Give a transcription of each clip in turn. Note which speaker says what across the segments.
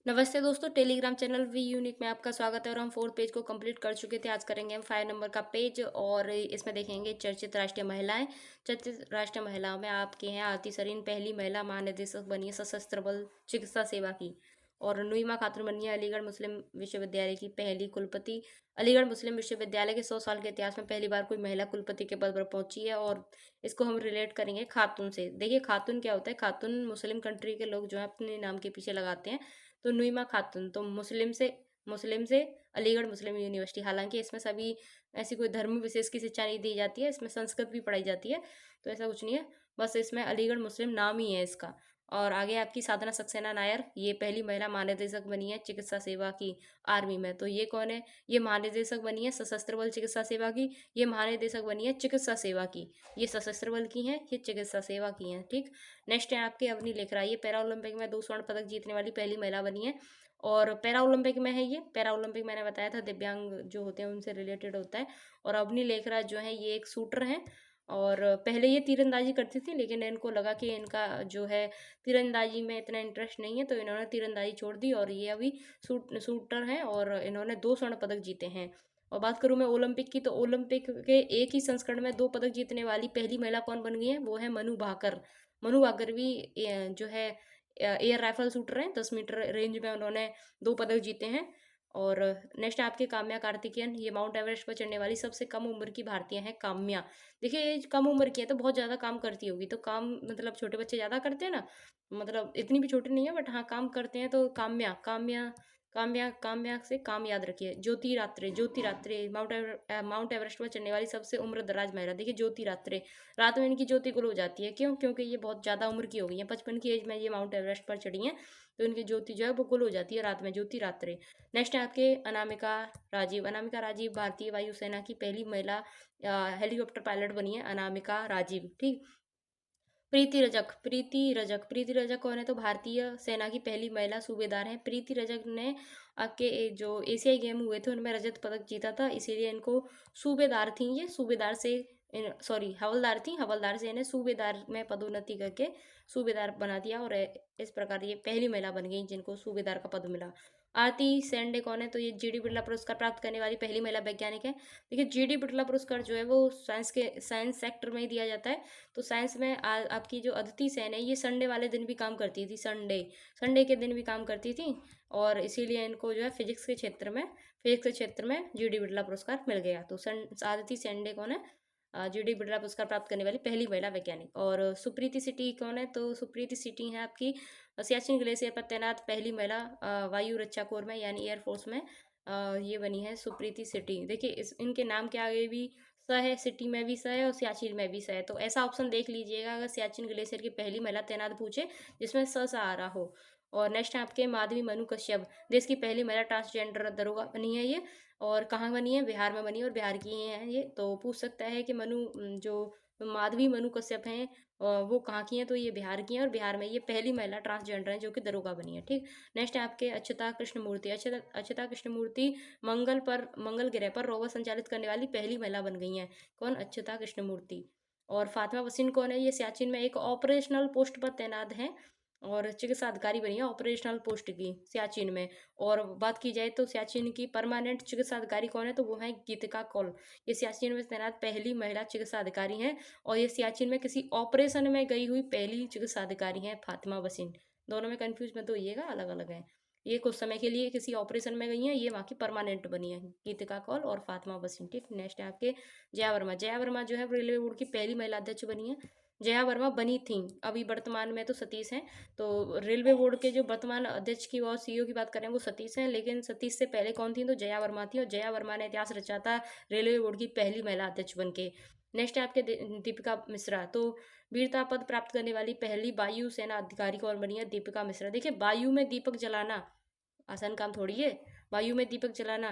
Speaker 1: नमस्ते दोस्तों, Telegram channel we unique में आपका स्वागत है और हम 4 पेज को कंप्लीट कर चुके थे। आज करेंगे हम 5 नंबर का पेज और इसमें देखेंगे चर्चित राष्ट्रीय महिलाएं। चर्चित राष्ट्रीय महिलाओं में आपके हैं आरती सरीन, पहली महिला महानिदेशक बनी है सशस्त्र बल चिकित्सा सेवा की। और नुईमा खातून बनी है अलीगढ़ मुस्लिम विश्वविद्यालय की पहली कुलपति। अलीगढ़ मुस्लिम विश्वविद्यालय के 100 साल के इतिहास में पहली बार कोई महिला कुलपति के पद पर पहुंची है। और इसको हम रिलेट करेंगे खातून से। देखिए खातून क्या होता है, खातून मुस्लिम कंट्री के लोग जो है अपने नाम के पीछे लगाते हैं। तो नुईमा खातून तो मुस्लिम से अलीगढ़ मुस्लिम यूनिवर्सिटी। हालांकि इसमें सभी ऐसी कोई धर्म विशेष की शिक्षा नहीं दी जाती है, इसमें संस्कृत भी पढ़ाई जाती है। तो ऐसा कुछ नहीं है, बस इसमें अलीगढ़ मुस्लिम नाम ही है इसका। और आगे आपकी साधना सक्सेना नायर, ये पहली महिला महानिदेशक बनी है चिकित्सा सेवा की आर्मी में। तो ये कौन है? ये महानिदेशक बनी है सशस्त्र बल चिकित्सा सेवा की। ये महानिदेशक बनी है चिकित्सा सेवा की। ये सशस्त्र बल की है, ये चिकित्सा सेवा की है। ठीक। नेक्स्ट है आपके अवनी लेखरा, ये पैरा ओलंपिक में 2 स्वर्ण पदक जीतने वाली पहली महिला बनी है। और पैरा ओलंपिक में है, ये पैरा ओलंपिक मैंने बताया था दिव्यांग जो होते हैं उनसे रिलेटेड होता है। और अवनी लेखरा जो है ये एक शूटर हैं। और पहले ये तीरंदाजी करती थी, लेकिन इनको लगा कि इनका जो है तीरंदाजी में इतना इंटरेस्ट नहीं है, तो इन्होंने तीरंदाजी छोड़ दी और ये अभी शूटर हैं और इन्होंने 2 स्वर्ण पदक जीते हैं। और बात करूँ मैं ओलंपिक की, तो ओलंपिक के एक ही संस्करण में 2 पदक जीतने वाली पहली महिला कौन बन गई है? वो है मनु भाकर। मनु भाकर भी जो है एयर राइफल शूटर हैं। 10 मीटर रेंज में उन्होंने 2 पदक जीते हैं। और नेक्स्ट आपके काम्या कार्तिकेयन, ये माउंट एवरेस्ट पर चढ़ने वाली सबसे कम उम्र की भारतीय हैं काम्या। देखिए ये कम उम्र की है तो बहुत ज़्यादा काम करती होगी, तो काम मतलब छोटे बच्चे ज़्यादा करते हैं ना, मतलब इतनी भी छोटी नहीं है बट हाँ काम करते हैं। तो काम्या काम्या काम्या काम्या से काम याद रखिए। ज्योति रात्रे माउंट एवरेस्ट पर चढ़ने वाली सबसे उम्र दराज महिला। देखिए ज्योति रात्रे, रात में इनकी ज्योति गुल हो जाती है। क्यों? क्योंकि ये बहुत ज़्यादा उम्र की हो गई हैं, 55 की एज में ये माउंट एवरेस्ट पर चढ़ी हैं। तो इनकी ज्योति जो है वो गुल हो जाती है रात में, ज्योति रात्रे। नेक्स्ट है आपके अनामिका राजीव। अनामिका राजीव भारतीय वायुसेना की पहली महिला हेलीकॉप्टर पायलट बनी है, अनामिका राजीव। ठीक। प्रीति रजक कौन है? तो भारतीय सेना की पहली महिला सूबेदार हैं। प्रीति रजक ने आपके जो एशियाई गेम हुए थे उनमें रजत पदक जीता था, इसीलिए इनको सूबेदार थी, ये सूबेदार से सॉरी हवलदार थी, हवलदार से इन्हें सूबेदार में पदोन्नति करके सूबेदार बना दिया। और इस प्रकार ये पहली महिला बन गई जिनको सूबेदार का पद मिला। आरती सेंडे कौन है? तो ये जीडी बिरला पुरस्कार प्राप्त करने वाली पहली महिला वैज्ञानिक है। देखिए जीडी बिरला पुरस्कार जो है वो साइंस सेक्टर में ही दिया जाता है। तो साइंस में आपकी जो अदिति सेन है ये संडे वाले दिन भी काम करती थी, संडे के दिन भी काम करती थी। और इसीलिए इनको जो है फिजिक्स के क्षेत्र में जीडी बिरला पुरस्कार मिल गया। तो अदिति सेंडे कौन है? जीडी बिरला पुरस्कार प्राप्त करने वाली पहली महिला वैज्ञानिक। और सुप्रीति सिटी कौन है? तो सुप्रीति सिटी है आपकी सियाचिन ग्लेशियर पर तैनात पहली महिला वायु रक्षा कोर में यानी एयरफोर्स में ये बनी है सुप्रीति सिटी। देखिए इस इनके नाम के आगे भी स है, सिटी में भी स है और सियाचिन में भी स है। तो ऐसा ऑप्शन देख लीजिएगा अगर सियाचिन ग्लेशियर की पहली महिला तैनात पूछे जिसमें स सा आ रहा हो। और नेक्स्ट है आपके माधवी मनु कश्यप, देश की पहली महिला ट्रांसजेंडर दरोगा बनी है ये। और कहाँ बनी है? बिहार में बनी है और बिहार की ही है ये। तो पूछ सकता है कि जो माधवी मनु कश्यप हैं वो कहाँ की हैं? तो ये बिहार की हैं और बिहार में ये पहली महिला ट्रांसजेंडर है जो कि दरोगा बनी है। ठीक। नेक्स्ट है आपके अच्युता कृष्णमूर्ति। अच्युता कृष्णमूर्ति मंगल ग्रह पर रोवर संचालित करने वाली पहली महिला बन गई हैं। कौन? अच्युता कृष्णमूर्ति। और फातिमा वसीम कौन है? ये सियाचिन में एक ऑपरेशनल पोस्ट पर तैनात हैं और चिकित्सा अधिकारी बनी है ऑपरेशनल पोस्ट की सियाचिन में। और बात की जाए तो सियाचिन की परमानेंट चिकित्सा अधिकारी कौन है? तो वो है गीतिका कौल। ये सियाचिन में तैनात पहली महिला चिकित्सा अधिकारी हैं। और ये सियाचिन में किसी ऑपरेशन में गई हुई पहली चिकित्सा अधिकारी हैं फातिमा वसीम। दोनों में कंफ्यूज मत होइएगा, अलग अलग हैं। ये कुछ समय के लिए किसी ऑपरेशन में गई हैं, ये वहाँ की परमानेंट बनी है, गीतिका कौल और फातिमा वसीम। ठीक। नेक्स्ट है आपके जया वर्मा। जया वर्मा जो है रेलवे बोर्ड की पहली महिला अध्यक्ष बनी है। जया वर्मा बनी थी, अभी वर्तमान में तो सतीश हैं। तो रेलवे बोर्ड के जो वर्तमान अध्यक्ष की और सीईओ की बात करें वो सतीश हैं, लेकिन सतीश से पहले कौन थी? तो जया वर्मा थी और जया वर्मा ने इतिहास रचा था रेलवे बोर्ड की पहली महिला अध्यक्ष बन के। नेक्स्ट है आपके दीपिका मिश्रा। तो वीरता पद प्राप्त करने वाली पहली वायु सेना अधिकारी कौन बनी है? दीपिका मिश्रा। देखिए वायु में दीपक जलाना आसान काम थोड़ी है, वायु में दीपक जलाना।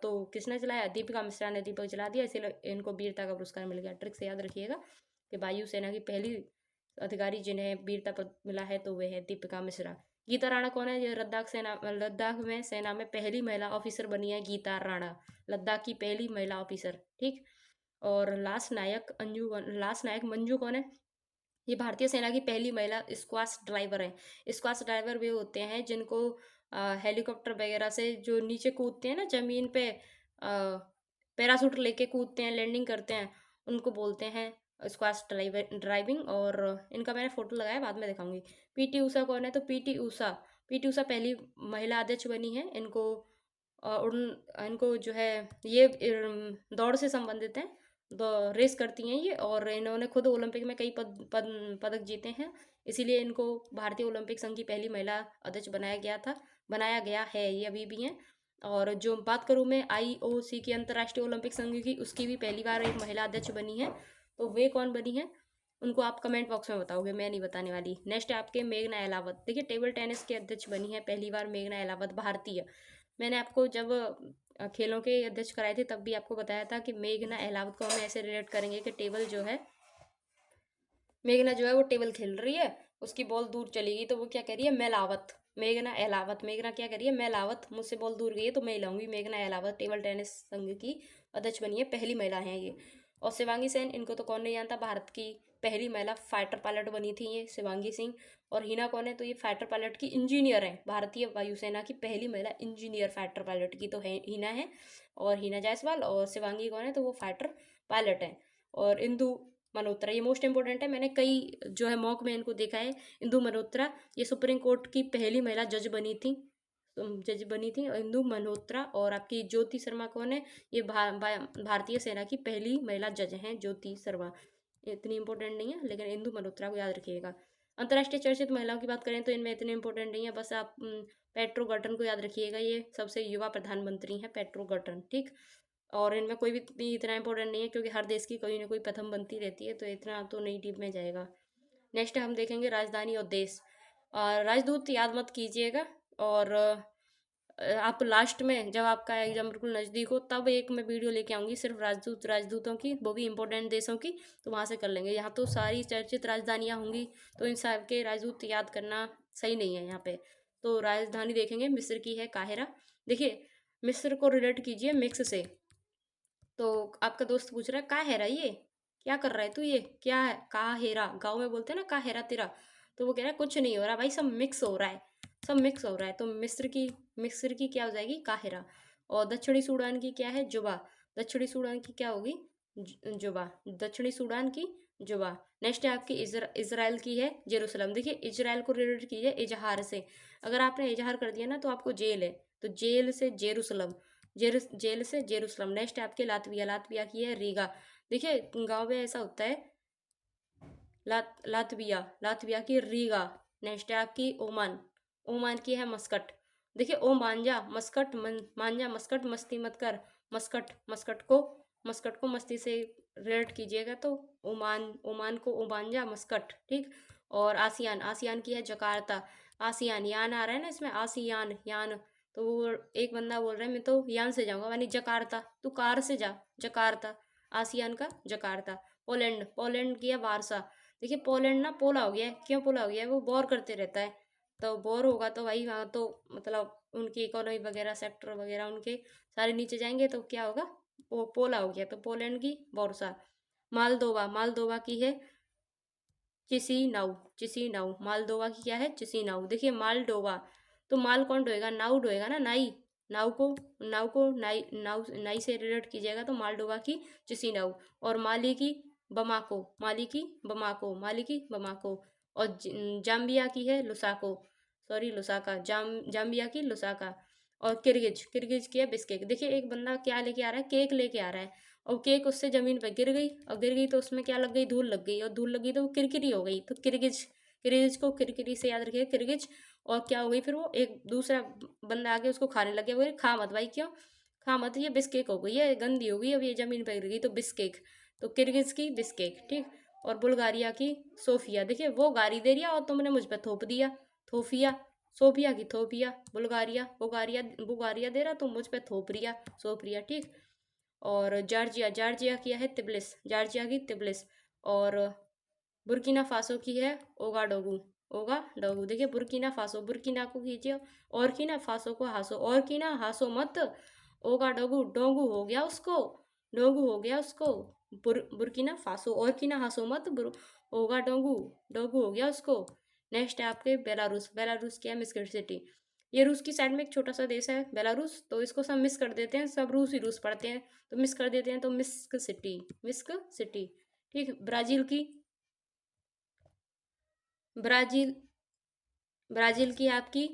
Speaker 1: तो किसने जलाया? दीपिका मिश्रा ने दीपक जला दिया, इसीलिए इनको वीरता का पुरस्कार मिल गया। ट्रिक से याद रखिएगा कि वायु सेना की पहली अधिकारी जिन्हें वीरता पद मिला है तो वे है दीपिका मिश्रा। गीता राणा कौन है? ये लद्दाख में सेना में पहली महिला ऑफिसर बनी है गीता राणा, लद्दाख की पहली महिला ऑफिसर। ठीक। और लास्ट नायक मंजू कौन है? ये भारतीय सेना की पहली महिला स्क्वाश ड्राइवर है। स्क्वाश ड्राइवर वे होते हैं जिनको हेलीकॉप्टर वगैरह से जो नीचे कूदते हैं ना ज़मीन पे, पैराशूट लेके कूदते हैं, लैंडिंग करते हैं, उनको बोलते हैं स्क्वैश ड्राइविंग। और इनका मैंने फ़ोटो लगाया, बाद में दिखाऊंगी। पीटी ऊषा कौन है? तो पीटी ऊषा पहली महिला अध्यक्ष बनी है। इनको उन इनको जो है ये दौड़ से संबंधित हैं, रेस करती हैं ये, और इन्होंने खुद ओलंपिक में कई पदक जीते हैं, इसीलिए इनको भारतीय ओलंपिक संघ की पहली महिला अध्यक्ष बनाया गया है, ये अभी भी हैं। और जो बात करूँ मैं आईओसी की, अंतर्राष्ट्रीय ओलंपिक संघ की, उसकी भी पहली बार एक महिला अध्यक्ष बनी है। तो वे कौन बनी है उनको आप कमेंट बॉक्स में बताओगे, मैं नहीं बताने वाली। नेक्स्ट है आपके मेघना अहलावत। देखिए टेबल टेनिस के अध्यक्ष बनी है पहली बार मेघना अहलावत, भारतीय। मैंने आपको जब खेलों के अध्यक्ष कराए थे तब भी आपको बताया था कि मेघना अहलावत को हम ऐसे रिलेट करेंगे कि टेबल जो है, मेघना जो है वो टेबल खेल रही है, उसकी बॉल दूर चली गई तो वो क्या कह रही है? मैं लावत। मेघना अहलावत, मेघना क्या कह रही है? मैं लावत, मुझसे बॉल दूर गई है तो मैं लाऊंगी। मेघना अहलावत टेबल टेनिस संघ की अध्यक्ष बनी है, पहली महिला है ये। और शिवांगी सेन, इनको तो कौन नहीं जानता, भारत की पहली महिला फाइटर पायलट बनी थी ये शिवांगी सिंह। और हिना कौन है? तो ये फाइटर पायलट की इंजीनियर है, भारतीय वायुसेना की पहली महिला इंजीनियर फाइटर पायलट की तो है हिना है। और हिना जायसवाल। और शिवांगी कौन है? तो वो फाइटर पायलट है। और इंदु मल्होत्रा, ये मोस्ट इंपॉर्टेंट है, मैंने कई जो है मॉक में इनको देखा है। इंदु मल्होत्रा ये सुप्रीम कोर्ट की पहली महिला जज बनी थी इंदु मल्होत्रा। और आपकी ज्योति शर्मा कौन है? ये भारतीय सेना की पहली महिला जज हैं, ज्योति शर्मा। इतनी इंपॉर्टेंट नहीं है, लेकिन इंदु मल्होत्रा को याद रखिएगा। अंतर्राष्ट्रीय चर्चित महिलाओं की बात करें तो इनमें इतने इंपॉर्टेंट नहीं है, बस आप पेट्रो गर्टन को याद रखिएगा, ये सबसे युवा प्रधानमंत्री हैं, पेट्रो गर्टन, ठीक। और इनमें कोई भी इतना इंपॉर्टेंट नहीं है, क्योंकि हर देश की कोई ना कोई प्रथम बनती रहती है, तो इतना तो नई टीम में जाएगा। नेक्स्ट हम देखेंगे राजधानी और देश। और राजदूत याद मत कीजिएगा। और आप लास्ट में जब आपका एग्जाम बिल्कुल नज़दीक हो तब एक मैं वीडियो लेके आऊँगी सिर्फ राजदूतों की, वो भी इंपॉर्टेंट देशों की, तो वहाँ से कर लेंगे। यहाँ तो सारी चर्चित राजधानियाँ होंगी, तो इन सब के राजदूत याद करना सही नहीं है यहाँ पे। तो राजधानी देखेंगे, मिस्र की है काहिरा। देखिए मिस्र को रिलेट कीजिए मिक्स से। तो आपका दोस्त पूछ रहा है का हेरा, ये क्या कर रहा है तू, ये क्या है का हेरा, गाँव में बोलते हैं ना का हेरा तेरा। तो वो कह रहा है कुछ नहीं हो रहा भाई, सब मिक्स हो रहा है, सब मिक्स हो रहा है। तो मिस्र की क्या हो जाएगी? काहिरा। और दक्षिणी सूडान की क्या है? जुबा। दक्षिणी सूडान की क्या होगी? जुबा। दक्षिणी सूडान की जुबा। नेक्स्ट है आपकी इसराइल की है जेरूसलम। देखिए इजराइल को रिलेटेड कीजिए इजहार से, अगर आपने इजहार कर दिया ना तो आपको जेल है, तो जेल से जेरूसलम, जेल से जेरूसलम। नेक्स्ट है आपके लातविया, लातविया की है रीगा। देखिए गांव में ऐसा होता है, लातविया की रीगा। नेक्स्ट है आपकी ओमान, ओमान की है मस्कट। देखिए ओ मांझा मस्कट, मांझा मस्कट, मस्ती मत कर, मस्कट, मस्कट को मस्ती से रिलेट कीजिएगा तो ओमान को ओमांजा मस्कट, ठीक। और आसियान, आसियान की है जकार्ता। आसियान यान आ रहा है ना इसमें, आसियान यान। तो वो एक बंदा बोल रहा है मैं तो यान से जाऊंगा, यानी जकार्ता, तू कार से जा, जकार्ता। आसियान का जकार्ता। पोलैंड, पोलैंड की है वारसा। देखिए पोलैंड ना पोला हो गया है, क्यों पोला हो गया है? वो बोर करते रहता है, तो बोर होगा तो भाई वहाँ तो मतलब उनकी इकोनॉमी वगैरह सेक्टर वगैरह उनके सारे नीचे जाएंगे, तो क्या होगा? वो पोला हो गया, तो पोलैंड की बोर्सा। मालदोवा, मालदोवा की है चिसिनाउ, चिसिनाउ। मालदोवा की क्या है? चिसिनाउ। देखिए मालडोवा, तो माल कौन ढोएगा? नाउ ढोएगा ना, नाई। नाव को नाई से रिलेट कीजिएगा तो मालडोवा की चिसिनाउ। और माली की बमाको, माली की बमाको, माली की बमाको। और जाम्बिया की है लुसाको, सॉरी लुसाका, जाम्बिया की लुसाका। और किर्गिज, किर्गिज की है बिस्केक। देखिए एक बंदा क्या लेके आ रहा है? केक लेके आ रहा है, और केक उससे ज़मीन पर गिर गई, और गिर गई तो उसमें क्या लग गई? धूल लग गई, और धूल लग गई तो वो किरकिरी हो गई, तो किरगिज, किरगिज को किरकिरी से याद रखिए, किरगिज। और क्या हो गई फिर? वो एक दूसरा बंदा आके उसको खाने लग गया, वो खा मत भाई, क्यों खा मत, ये बिस्केक हो गई, ये गंदी हो गई, अब ये ज़मीन पर गिर गई, तो बिस्केक। तो किरगिज की बिस्केक, ठीक। और बुल्गारिया की सोफिया। देखिए वो गारी दे दिया और तुमने मुझ पर थोप दिया, थोफिया। सोफिया की थोपिया, बुल्गारिया, बुगारिया, बुगारिया दे रहा तुम मुझ पे थोप रिया, सोफरिया, ठीक। और जॉर्जिया, जॉर्जिया की है तिब्लिस, जॉर्जिया की तिब्लिस। और बुर्किना फासो की है ओगाडोगू, ओगाडोगू। देखिए बुर्किना फासो, बुर्किना को कीजिए और की ना, फासो को हासो, और की ना हासो मत। ओगाडोगू, डोगू हो गया उसको, डोगू हो गया उसको। बुर्किना फासो, और की ना हासो मत, ओगाडोगू, डोगू हो गया उसको। नेक्स्ट है आपके बेलारूस, बेलारूस की है मिस्किट सिटी। ये रूस की साइड में एक छोटा सा देश है बेलारूस, तो इसको सब मिस कर देते हैं, सब रूस ही रूस पढ़ते हैं तो मिस कर देते हैं, तो मिस्क सिटी, मिस्क सिटी। ठीक, ब्राजील ब्राज़ील की आपकी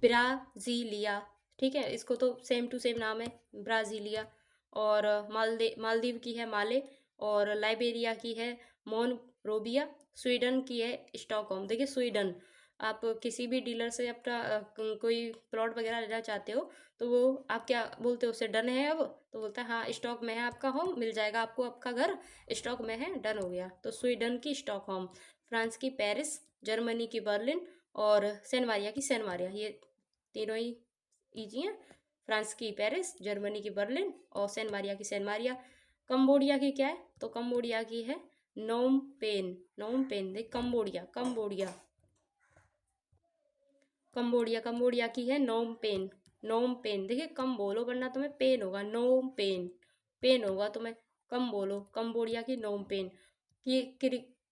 Speaker 1: ब्राज़ीलिया। ठीक है, इसको तो सेम टू सेम नाम है, ब्राज़ीलिया। और मालदीव की है माले। और लाइबेरिया की है मोनरोबिया। स्वीडन की है स्टॉकहोम। देखिए स्वीडन, आप किसी भी डीलर से अपना कोई प्लॉट वगैरह लेना चाहते हो, तो वो आप क्या बोलते हो उससे, डन है अब, तो बोलता है हाँ स्टॉक में है आपका होम, मिल जाएगा आपको आपका घर, स्टॉक में है, डन हो गया। तो स्वीडन की स्टॉकहोम, फ्रांस की पेरिस, जर्मनी की बर्लिन, और सेंट मारिया की सेंट मारिया। ये तीनों ही ईजी हैं। फ्रांस की पेरिस, जर्मनी की बर्लिन, और सेंट मारिया की सेंट मारिया। कंबोडिया की क्या है, तो कंबोडिया की है नोम पेन। नोम पेन, देख कंबोडिया, कंबोडिया, कंबोडिया, कंबोडिया की है नोम पेन। नोम पेन, देखिए कम बोलो वरना तुम्हें पेन होगा, नोम पेन, पेन होगा तुम्हें, कम बोलो। कंबोडिया की नोम पेन की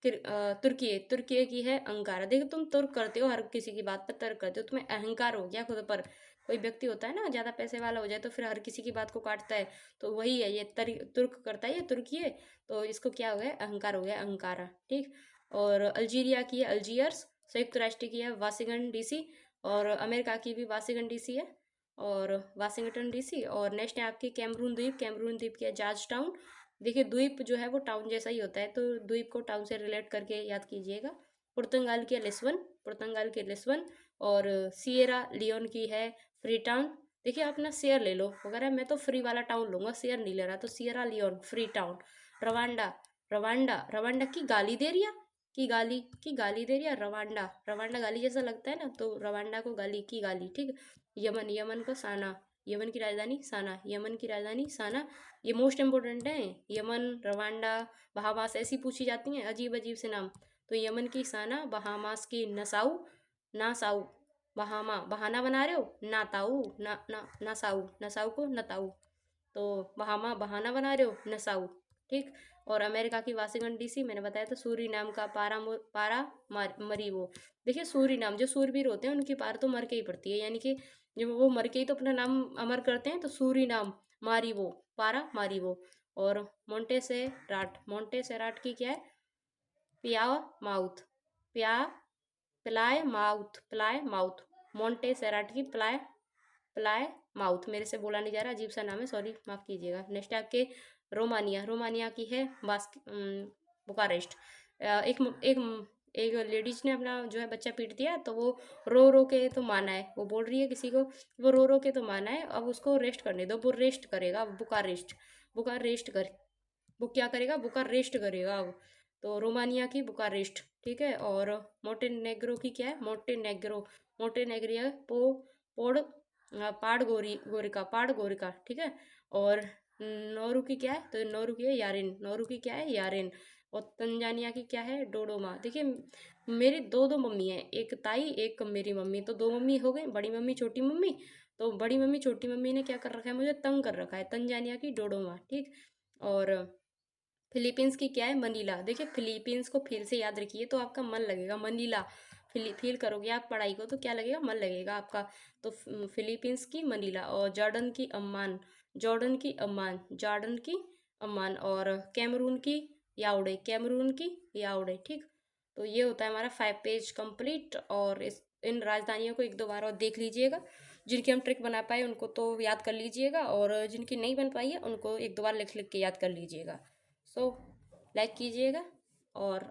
Speaker 1: तुर्की, तुर्की की है अंकारा। देखो तुम तुर्क करते हो, हर किसी की बात पर तर्क करते हो, तुम्हें अहंकार हो गया खुद पर। कोई व्यक्ति होता है ना ज्यादा पैसे वाला हो जाए तो फिर हर किसी की बात को काटता है, तो वही है ये तुर्क करता है, ये तुर्की है, तो इसको क्या हो गया, अहंकार हो गया, अंकारा। ठीक, और अल्जीरिया की है अल्जीयर्स। संयुक्त राष्ट्र की है वाशिंगटन डीसी। और अमेरिका की भी वाशिंगटन डीसी है, और वाशिंगटन डीसी। और नेक्स्ट है आपकी कैमरून द्वीप, कैमरून द्वीप की है जॉर्ज टाउन। देखिए द्वीप जो है वो टाउन जैसा ही होता है, तो द्वीप को टाउन से रिलेट करके याद कीजिएगा। पुर्तगाल की है लिस्बन, पुर्तगाल की लिस्बन। और सिएरा लियोन की है फ्री टाउन। देखिए आप ना शेयर ले लो वगैरह, मैं तो फ्री वाला टाउन लूंगा, शेयर नहीं ले रहा, तो Sierra Leone Freetown. Rwanda, Rwanda, Rwanda की गाली दे रही है, की गाली दे रही है, रवांडा, रवांडा गाली जैसा लगता है ना, तो रवांडा को गाली की गाली। ठीक, यमन, यमन को साना, यमन की राजधानी साना, यमन की राजधानी साना। ये मोस्ट इंपोर्टेंट है, यमन, रवांडा, बहामास ऐसी पूछी जाती हैं अजीब अजीब से नाम। तो यमन की साना, बहामास की नसाऊ, नासाऊ, बहामा बहाना बना रहे हो, नाताऊ, ना ना नासाऊ, नसाऊ को नताऊ, तो बहामा बहाना बना रहे हो, नसाऊ। ठीक, और अमेरिका की वाशिंगटन डीसी मैंने बताया था। सूरी नाम का मरीवो। देखिए सूरी नाम, जो सूरवीर होते हैं उनकी पार तो मर के ही पड़ती है, यानी कि जब वो मर के ही तो अपना नाम अमर करते हैं, तो सूरी नाम मारीवो, पारा मारीवो। और मोंटे से राट, मोंटे से राट की क्या है, पिया माउथ, पिया प्लाय माउथ, प्लाय माउथ। मोंटे सेराट की प्लाय, प्लाय माउथ, मेरे से बोला नहीं जा रहा, अजीब सा नाम है, सॉरी माफ़ कीजिएगा। नेक्स्ट है आपके रोमानिया, रोमानिया की है बुकारेस्ट। एक एक लेडीज ने अपना जो है बच्चा पीट दिया, तो वो रो रो के तो माना है, वो बोल रही है किसी को, वो रो रो के तो माना है, अब उसको रेस्ट करने दो, वो रेस्ट करेगा, बुकारेस्ट, बुकारेस्ट कर, वो क्या करेगा, बुकारेस्ट करेगा अब। तो रोमानिया की बुकारेस्ट। ठीक है, और मोटेनेग्रो की क्या है, मोटेनेग्रो, मोटेनेग्रिया पोड पाड़ गोरिका, पाड़ गोरिका। ठीक है, और नौरू की क्या है, तो नौरू की है यारिन, नौरू की क्या है, यारिन। और तंजानिया की क्या है, डोडोमा। देखिए मेरी दो दो मम्मी है, एक ताई एक मेरी मम्मी, तो दो मम्मी हो गई, बड़ी मम्मी छोटी मम्मी। तो बड़ी मम्मी छोटी मम्मी ने क्या कर रखा है, मुझे तंग कर रखा है, तंजानिया की डोडोमा। ठीक, और फिलीपींस की क्या है, मनीला। देखिए फिलीपींस को फील से याद रखिए तो आपका मन लगेगा, मनीला। फील करोगे आप पढ़ाई को तो क्या लगेगा, मन लगेगा आपका। तो फिलीपींस की मनीला। और जॉर्डन की अम्मान, जॉर्डन की अम्मान, जॉर्डन की अम्मान। और कैमरून की याउडे, कैमरून की याउडे। ठीक, तो ये होता है हमारा 5 पेज कंप्लीट। और इस इन राजधानियों को एक दो बार और देख लीजिएगा, जिनकी हम ट्रिक बना पाए उनको तो याद कर लीजिएगा, और जिनकी नहीं बन पाई है उनको एक दो बार लिख लिख के याद कर लीजिएगा। सो लाइक कीजिएगा और